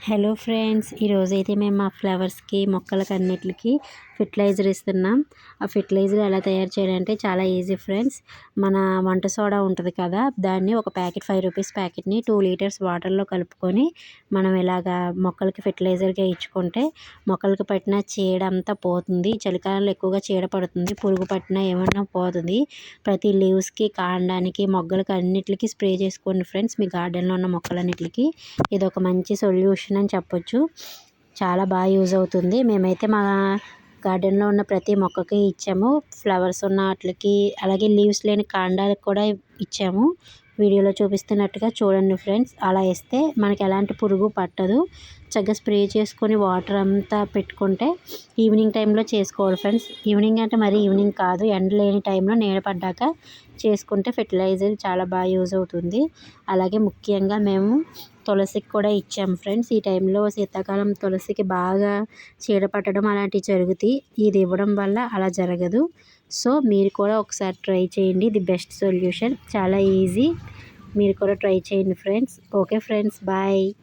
Hello friends, ఈరోజైతే మేము మా ఫ్లవర్స్కి మొక్కలకి అన్నిటికి ఫెర్టిలైజర్ ఇస్తున్నాం. ఆ ఫెర్టిలైజర్ ఎలా తయారు చేయాలంటే చాలా ఈజీ ఫ్రెండ్స్. మన వంట సోడా ఉంటుంది కదా, దాన్ని ఒక ప్యాకెట్ 5 రూపీస్ ప్యాకెట్ని 2 లీటర్స్ వాటర్లో కలుపుకొని మనం ఇలాగా మొక్కలకి ఫెర్టిలైజర్గా ఇచ్చుకుంటే మొక్కలకి పట్టిన చీడ అంతా పోతుంది. చలికాలంలో ఎక్కువగా చీడ పడుతుంది, పురుగు పట్టినా ఏమన్నా పోతుంది. ప్రతి లీవ్స్కి, కాండానికి, మొగ్గలకి అన్నిటికీ స్ప్రే చేసుకోండి ఫ్రెండ్స్. మీ గార్డెన్లో ఉన్న మొక్కలన్నిటికీ ఇది ఒక మంచి సొల్యూషన్ అని చెప్పొచ్చు. చాలా బాగా యూజ్ అవుతుంది. మేమైతే మా గార్డెన్లో ఉన్న ప్రతి మొక్కకి ఇచ్చాము. ఫ్లవర్స్ ఉన్న వాటికి, అలాగే లీవ్స్ లేని కాండాలకు కూడా ఇచ్చాము. వీడియోలో చూపిస్తున్నట్టుగా చూడండి ఫ్రెండ్స్. అలా ఇస్తే మనకి ఎలాంటి పురుగు పట్టదు. చక్కగా స్ప్రే చేసుకొని వాటర్ అంతా పెట్టుకుంటే ఈవినింగ్ టైంలో చేసుకోవాలి ఫ్రెండ్స్. ఈవినింగ్ అంటే మరీ ఈవినింగ్ కాదు, ఎండ లేని టైంలో నీడ పడ్డాక చేసుకుంటే ఫెర్టిలైజర్ చాలా బాగా యూజ్ అవుతుంది. అలాగే ముఖ్యంగా మేము తులసికి కూడా ఇచ్చాము ఫ్రెండ్స్. ఈ టైంలో శీతాకాలం తులసికి బాగా చీడ పట్టడం అలాంటివి జరుగుతాయి. ఇది ఇవ్వడం వల్ల అలా జరగదు. సో మీరు కూడా ఒకసారి ట్రై చేయండి. ఇది బెస్ట్ సొల్యూషన్, చాలా ఈజీ. మీరు కూడా ట్రై చేయండి ఫ్రెండ్స్. Okay friends, bye.